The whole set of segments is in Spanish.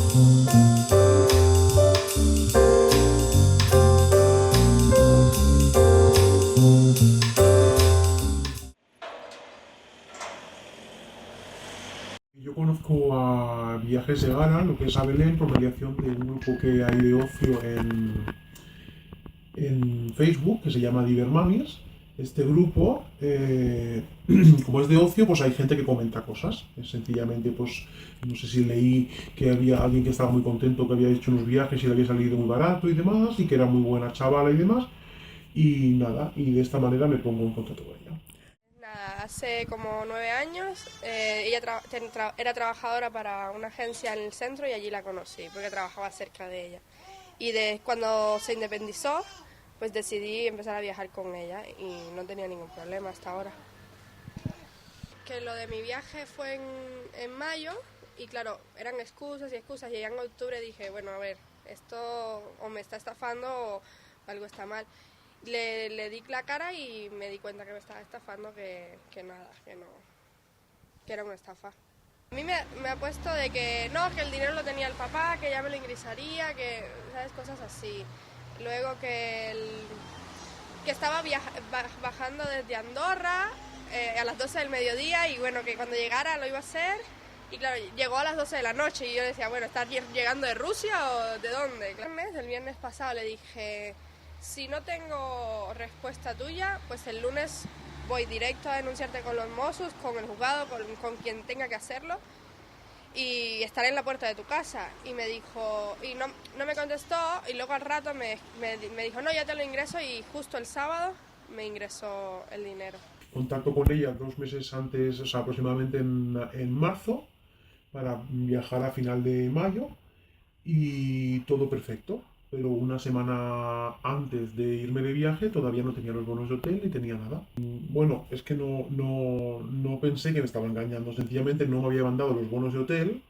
Yo conozco a Viajes de Gala, lo que es a Belén, por mediación de un grupo que hay de ocio en Facebook, que se llama Divermamis. Este grupo, como es de ocio, pues hay gente que comenta cosas. Es sencillamente, pues, no sé si leí que había alguien que estaba muy contento, que había hecho unos viajes y le había salido muy barato y demás, y que era muy buena chavala y demás. Y nada, y de esta manera me pongo en contacto con ella. Nada, hace como 9 años ella era trabajadora para una agencia en el centro y allí la conocí porque trabajaba cerca de ella. Y cuando se independizó, pues decidí empezar a viajar con ella y no tenía ningún problema hasta ahora. Que lo de mi viaje fue en mayo y claro, eran excusas y excusas y ya en octubre dije, bueno, a ver, esto o me está estafando o algo está mal. Le di la cara y me di cuenta que me estaba estafando, que nada, que no, que era una estafa. A mí me ha puesto de que no, que el dinero lo tenía el papá, que ya me lo ingresaría, que, ¿sabes? Cosas así. Luego que estaba bajando desde Andorra a las 12 del mediodía y bueno, que cuando llegara lo iba a hacer. Y claro, llegó a las 12 de la noche y yo decía, bueno, ¿estás llegando de Rusia o de dónde? El viernes pasado le dije, si no tengo respuesta tuya, pues el lunes voy directo a denunciarte con los Mossos, con el juzgado, con quien tenga que hacerlo y estaré en la puerta de tu casa. Y me dijo, y no me contestó y luego al rato me dijo, no, ya te lo ingreso y justo el sábado me ingresó el dinero. Contacto con ella 2 meses antes, o sea, aproximadamente en marzo, para viajar a final de mayo y todo perfecto. Pero una semana antes de irme de viaje todavía no tenía los bonos de hotel ni tenía nada. Bueno, es que no pensé que me estaba engañando, sencillamente no me había mandado los bonos de hotel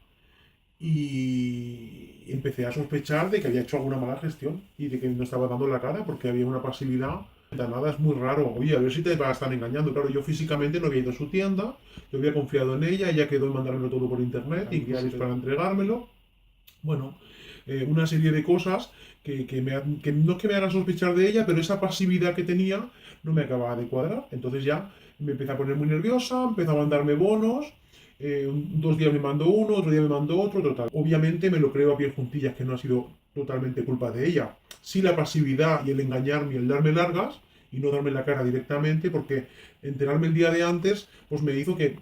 y empecé a sospechar de que había hecho alguna mala gestión y de que no estaba dando la cara porque había una pasividad. Nada, es muy raro. Oye, a ver si te va a estar engañando. Claro, yo físicamente no había ido a su tienda, yo había confiado en ella, ella quedó en mandármelo todo por internet y guiares para entregármelo. Bueno, una serie de cosas que no es que me hagan sospechar de ella, pero esa pasividad que tenía no me acababa de cuadrar. Entonces ya me empecé a poner muy nerviosa, empezó a mandarme bonos. 2 días me mandó uno, otro día me mandó otro, total. Obviamente me lo creo a pie juntillas que no ha sido totalmente culpa de ella. Sí, la pasividad y el engañarme y el darme largas y no darme la cara directamente, porque enterarme el día de antes pues me hizo que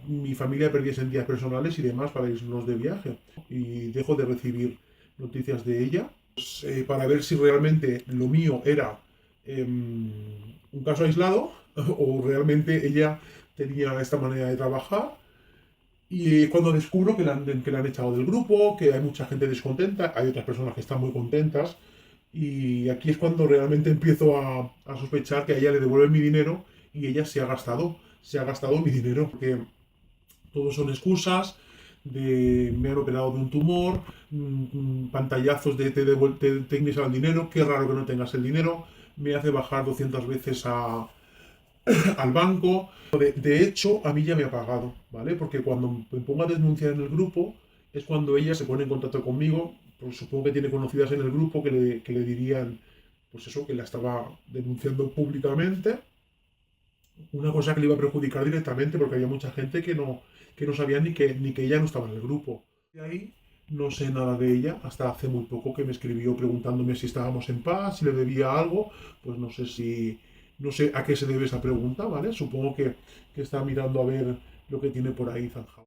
mi familia perdiese días personales y demás para irnos de viaje. Y dejo de recibir noticias de ella pues, para ver si realmente lo mío era un caso aislado o realmente ella tenía esta manera de trabajar. Y cuando descubro que la han echado del grupo, que hay mucha gente descontenta, hay otras personas que están muy contentas, y aquí es cuando realmente empiezo a sospechar que a ella le devuelven mi dinero y ella se ha gastado mi dinero, porque todos son excusas de me han operado de un tumor, pantallazos de te ingresan el dinero, qué raro que no tengas el dinero, me hace bajar 200 veces al banco. De hecho, a mí ya me ha pagado, ¿vale? Porque cuando me pongo a denunciar en el grupo es cuando ella se pone en contacto conmigo, pues supongo que tiene conocidas en el grupo que le dirían, pues eso, que la estaba denunciando públicamente, una cosa que le iba a perjudicar directamente porque había mucha gente que no sabía ni que ella no estaba en el grupo. De ahí no sé nada de ella hasta hace muy poco que me escribió preguntándome si estábamos en paz, si le debía algo, pues no sé a qué se debe esa pregunta, ¿vale? Supongo que está mirando a ver lo que tiene por ahí zanjado.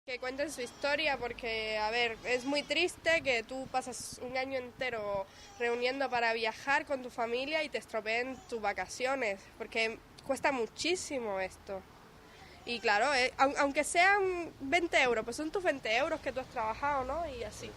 Que cuenten su historia porque, a ver, es muy triste que tú pasas un año entero reuniendo para viajar con tu familia y te estropeen tus vacaciones, porque cuesta muchísimo esto. Y claro, aunque sean 20 euros, pues son tus 20 euros que tú has trabajado, ¿no? Y así.